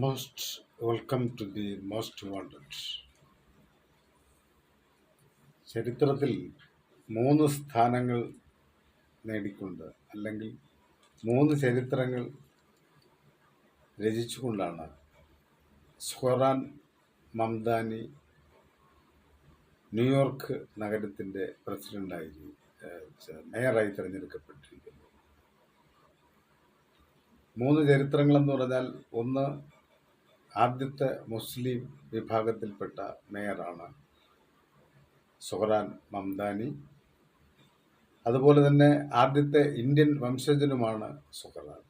Most welcome to the most wanted. ചരിത്രത്തിൽ മൂന്ന് സ്ഥാനങ്ങൾ നേടിക്കൊണ്ട് അല്ലെങ്കിൽ മൂന്ന് ചരിത്രങ്ങൾ രചിച്ചുകൊണ്ടാണ് സുഹ്റാൻ മംദാനി ന്യൂയോർക്ക് നഗരത്തിൻ്റെ മേയറായി തിരഞ്ഞെടുക്കപ്പെട്ടിരിക്കുന്നത്. മൂന്ന് ചരിത്രങ്ങളെന്ന് പറഞ്ഞാൽ ഒന്ന്, ആദ്യത്തെ മുസ്ലിം വിഭാഗത്തിൽപ്പെട്ട മേയറാണ് സുഹ്റാൻ മംദാനി. അതുപോലെ തന്നെ ആദ്യത്തെ ഇന്ത്യൻ വംശജനുമാണ് സുഹ്റാൻ.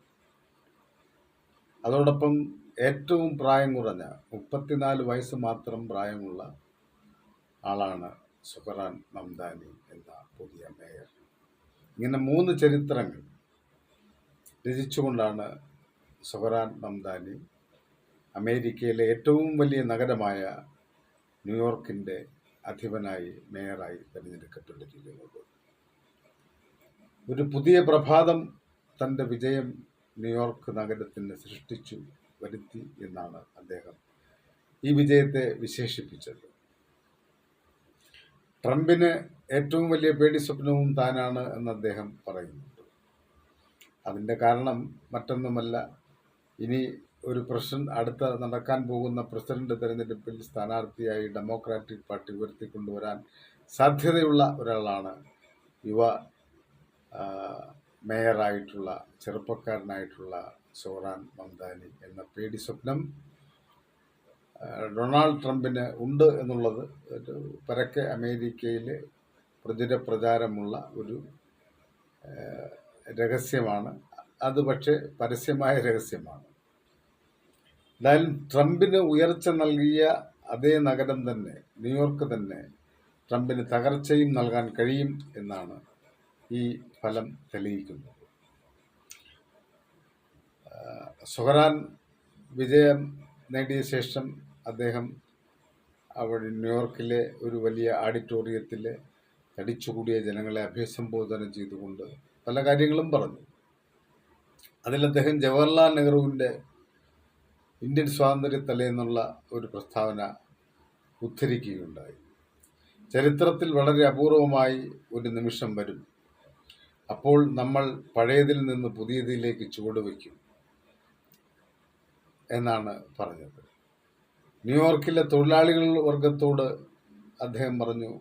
അതോടൊപ്പം ഏറ്റവും പ്രായം കുറഞ്ഞ 34 വയസ്സ് മാത്രം പ്രായമുള്ള ആളാണ് സുഹ്റാൻ മംദാനി എന്ന പുതിയ മേയർ. ഇങ്ങനെ മൂന്ന് ചരിത്രങ്ങൾ രചിച്ചുകൊണ്ടാണ് സുഹ്റാൻ മംദാനി അമേരിക്കയിലെ ഏറ്റവും വലിയ നഗരമായ ന്യൂയോർക്കിൻ്റെ അധിപനായി മേയറായി തിരഞ്ഞെടുക്കപ്പെട്ടിരിക്കുന്നത്. ഒരു പുതിയ പ്രഭാതം തൻ്റെ വിജയം ന്യൂയോർക്ക് നഗരത്തിന് സൃഷ്ടിച്ചു വരുത്തി എന്നാണ് അദ്ദേഹം ഈ വിജയത്തെ വിശേഷിപ്പിച്ചത്. ട്രംപിന് ഏറ്റവും വലിയ പേടി സ്വപ്നവും താനാണ് എന്ന് അദ്ദേഹം പറയുന്നുണ്ട്. അതിൻ്റെ കാരണം മറ്റൊന്നുമല്ല, ഇനി ഒരു അടുത്ത നടക്കാൻ പോകുന്ന പ്രസിഡന്റ് തെരഞ്ഞെടുപ്പിൽ സ്ഥാനാർത്ഥിയായി ഡെമോക്രാറ്റിക് പാർട്ടി ഉയർത്തിക്കൊണ്ടുവരാൻ സാധ്യതയുള്ള ഒരാളാണ് യുവ മേയറായിട്ടുള്ള ചെറുപ്പക്കാരനായിട്ടുള്ള സുഹ്റാൻ മംദാനി എന്ന പേടി സ്വപ്നം ഡൊണാൾഡ് ട്രംപിന് ഉണ്ട് എന്നുള്ളത് ഒരു പരക്കെ അമേരിക്കയിൽ പ്രചാരമുള്ള ഒരു രഹസ്യമാണ്. അത് പക്ഷേ പരസ്യമായ രഹസ്യമാണ്. എന്തായാലും ട്രംപിന് ഉയർച്ച നൽകിയ അതേ നഗരം തന്നെ, ന്യൂയോർക്ക് തന്നെ, ട്രംപിന് തകർച്ചയും നൽകാൻ കഴിയും എന്നാണ് ഈ ഫലം തെളിയിക്കുന്നത്. സുഹ്റാൻ വിജയം നേടിയ ശേഷം അദ്ദേഹം അവിടെ ന്യൂയോർക്കിലെ ഒരു വലിയ ഓഡിറ്റോറിയത്തിൽ തടിച്ചുകൂടിയ ജനങ്ങളെ അഭിസംബോധന ചെയ്തുകൊണ്ട് പല കാര്യങ്ങളും പറഞ്ഞു. അതിൽ അദ്ദേഹം ജവഹർലാൽ നെഹ്റുവിൻ്റെ ഇന്ത്യൻ സ്വാതന്ത്ര്യ തലേന്നുള്ള ഒരു പ്രസ്താവന ഉദ്ധരിക്കുകയുണ്ടായി. ചരിത്രത്തിൽ വളരെ അപൂർവമായി ഒരു നിമിഷം വരും, അപ്പോൾ നമ്മൾ പഴയതിൽ നിന്ന് പുതിയതിലേക്ക് ചുവടുവെക്കും എന്നാണ് പറഞ്ഞത്. ന്യൂയോർക്കിലെ തൊഴിലാളികൾ വർഗത്തോട് അദ്ദേഹം പറഞ്ഞു,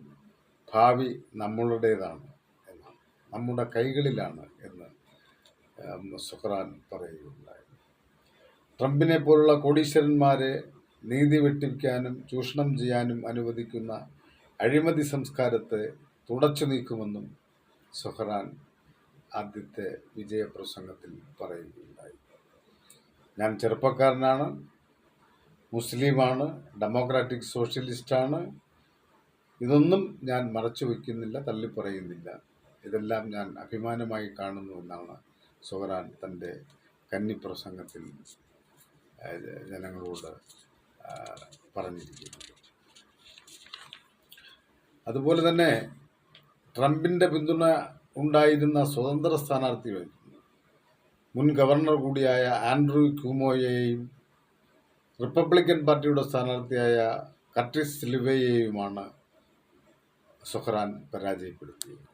ഭാവി നമ്മളുടേതാണ് എന്നാണ്, നമ്മുടെ കൈകളിലാണ് എന്ന് സുഹ്റാൻ പറയുകയുണ്ടായി. ട്രംപിനെ പോലുള്ള കോടീശ്വരന്മാരെ നീതി വെട്ടിക്കാനും ചൂഷണം ചെയ്യാനും അനുവദിക്കുന്ന അഴിമതി സംസ്കാരത്തെ തുടച്ചു നീക്കുമെന്നും സുഹ്റാൻ ആദ്യത്തെ വിജയപ്രസംഗത്തിൽ പറയുകയുണ്ടായി. ഞാൻ ചെറുപ്പക്കാരനാണ്, മുസ്ലിമാണ്, ഡെമോക്രാറ്റിക് സോഷ്യലിസ്റ്റാണ്. ഇതൊന്നും ഞാൻ മറച്ചു വയ്ക്കുന്നില്ല, തള്ളിപ്പറയുന്നില്ല. ഇതെല്ലാം ഞാൻ അഭിമാനമായി കാണുന്നു എന്നാണ് സുഹ്റാൻ തൻ്റെ കന്നിപ്രസംഗത്തിൽ ജനങ്ങളോട് പറഞ്ഞിരിക്കുന്നത്. അതുപോലെ തന്നെ ട്രംപിൻ്റെ പിന്തുണ ഉണ്ടായിരുന്ന സ്വതന്ത്ര സ്ഥാനാർത്ഥികൾ മുൻ ഗവർണർ കൂടിയായ ആൻഡ്രൂ ക്യൂമോയെയും റിപ്പബ്ലിക്കൻ പാർട്ടിയുടെ സ്ഥാനാർത്ഥിയായ കർട്ടിസ് സിൽവയെയുമാണ് സുഹ്റാൻ പരാജയപ്പെടുത്തിയത്.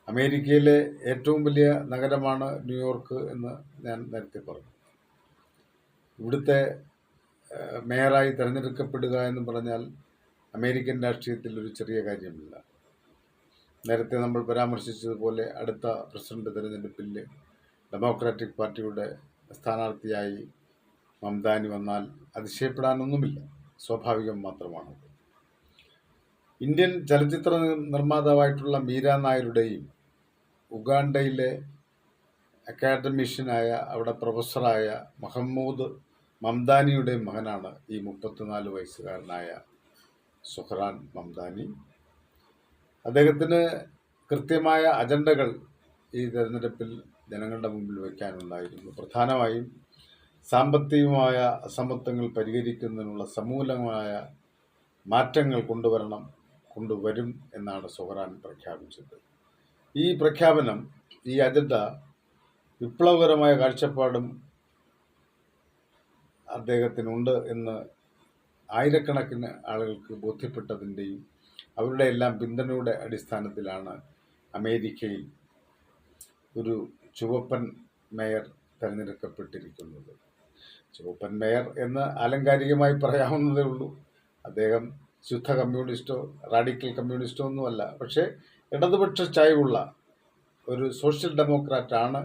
അമേരിക്കയിലെ ഏറ്റവും വലിയ നഗരമാണ് ന്യൂയോർക്ക് എന്ന് ഞാൻ നേരത്തെ പറഞ്ഞു. ഇവിടുത്തെ മേയറായി തിരഞ്ഞെടുക്കപ്പെടുക എന്ന് പറഞ്ഞാൽ അമേരിക്കൻ രാഷ്ട്രീയത്തിൽ ഒരു ചെറിയ കാര്യമില്ല. നേരത്തെ നമ്മൾ പരാമർശിച്ചതുപോലെ അടുത്ത പ്രസിഡന്റ് തിരഞ്ഞെടുപ്പിൽ ഡെമോക്രാറ്റിക് പാർട്ടിയുടെ സ്ഥാനാർത്ഥിയായി മംദാനി വന്നാൽ അതിശയപ്പെടാനൊന്നുമില്ല, സ്വാഭാവികം മാത്രമാണ്. ഇന്ത്യൻ ചലച്ചിത്ര നിർമ്മാതാവായിട്ടുള്ള മീര നായരുടെയും ഉഗാണ്ടയിലെ അക്കാഡമിഷ്യനായ അവിടെ പ്രൊഫസറായ മഹമ്മൂദ് മംദാനിയുടെയും മകനാണ് ഈ 34 വയസ്സുകാരനായ സുഹ്റാൻ മംദാനി. അദ്ദേഹത്തിന് കൃത്യമായ അജണ്ടകൾ ഈ തെരഞ്ഞെടുപ്പിൽ ജനങ്ങളുടെ മുമ്പിൽ വയ്ക്കാനുണ്ടായിരുന്നു. പ്രധാനമായും സാമ്പത്തികമായ അസമത്വങ്ങൾ പരിഹരിക്കുന്നതിനുള്ള സമൂലമായ മാറ്റങ്ങൾ കൊണ്ടുവരും എന്നാണ് സുഹ്റാൻ പ്രഖ്യാപിച്ചത്. ഈ പ്രഖ്യാപനം, ഈ അജണ്ട വിപ്ലവകരമായ കാഴ്ചപ്പാടും അദ്ദേഹത്തിനുണ്ട് എന്ന് ആയിരക്കണക്കിന് ആളുകൾക്ക് ബോധ്യപ്പെട്ടതിൻ്റെയും അവരുടെ എല്ലാം പിന്തുണയുടെ അടിസ്ഥാനത്തിലാണ് അമേരിക്കയിൽ ഒരു ചുവപ്പൻ മേയർ തിരഞ്ഞെടുക്കപ്പെട്ടിരിക്കുന്നത്. ചുവപ്പൻ മേയർ എന്ന് ആലങ്കാരികമായി പറയാവുന്നതേ ഉള്ളൂ. അദ്ദേഹം ശുദ്ധ കമ്മ്യൂണിസ്റ്റോ റാഡിക്കൽ കമ്മ്യൂണിസ്റ്റോ ഒന്നുമല്ല. പക്ഷേ ഇടതുപക്ഷ ചായ്വുള്ള ഒരു സോഷ്യൽ ഡെമോക്രാറ്റാണ്,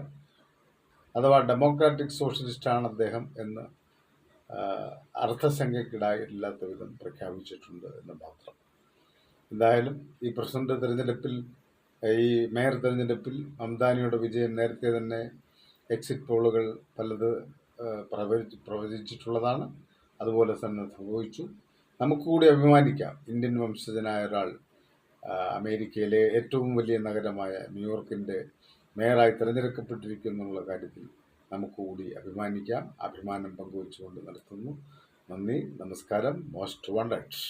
അഥവാ ഡെമോക്രാറ്റിക് സോഷ്യലിസ്റ്റാണ് അദ്ദേഹം എന്ന് അർത്ഥസംഖ്യക്കിടായില്ലാത്ത വിധം പ്രഖ്യാപിച്ചിട്ടുണ്ട് എന്ന് മാത്രം. എന്തായാലും ഈ പ്രസിഡന്റ് തെരഞ്ഞെടുപ്പിൽ, ഈ മേയർ തെരഞ്ഞെടുപ്പിൽ മംദാനിയുടെ വിജയം നേരത്തെ തന്നെ എക്സിറ്റ് പോളുകൾ പലത് പ്രവചിച്ചിട്ടുള്ളതാണ്. അതുപോലെ തന്നെ സംഭവിച്ചു. നമുക്ക് കൂടി അഭിമാനിക്കാം, ഇന്ത്യൻ വംശജനായ ഒരാൾ അമേരിക്കയിലെ ഏറ്റവും വലിയ നഗരമായ ന്യൂയോർക്കിൻ്റെ മേയറായി തിരഞ്ഞെടുക്കപ്പെട്ടിരിക്കുന്നുള്ള കാര്യത്തിൽ നമുക്ക് കൂടി അഭിമാനിക്കാം. അഭിമാനം പങ്കുവച്ചുകൊണ്ട് നടത്തുന്നു. നന്ദി, നമസ്കാരം. Most wanted.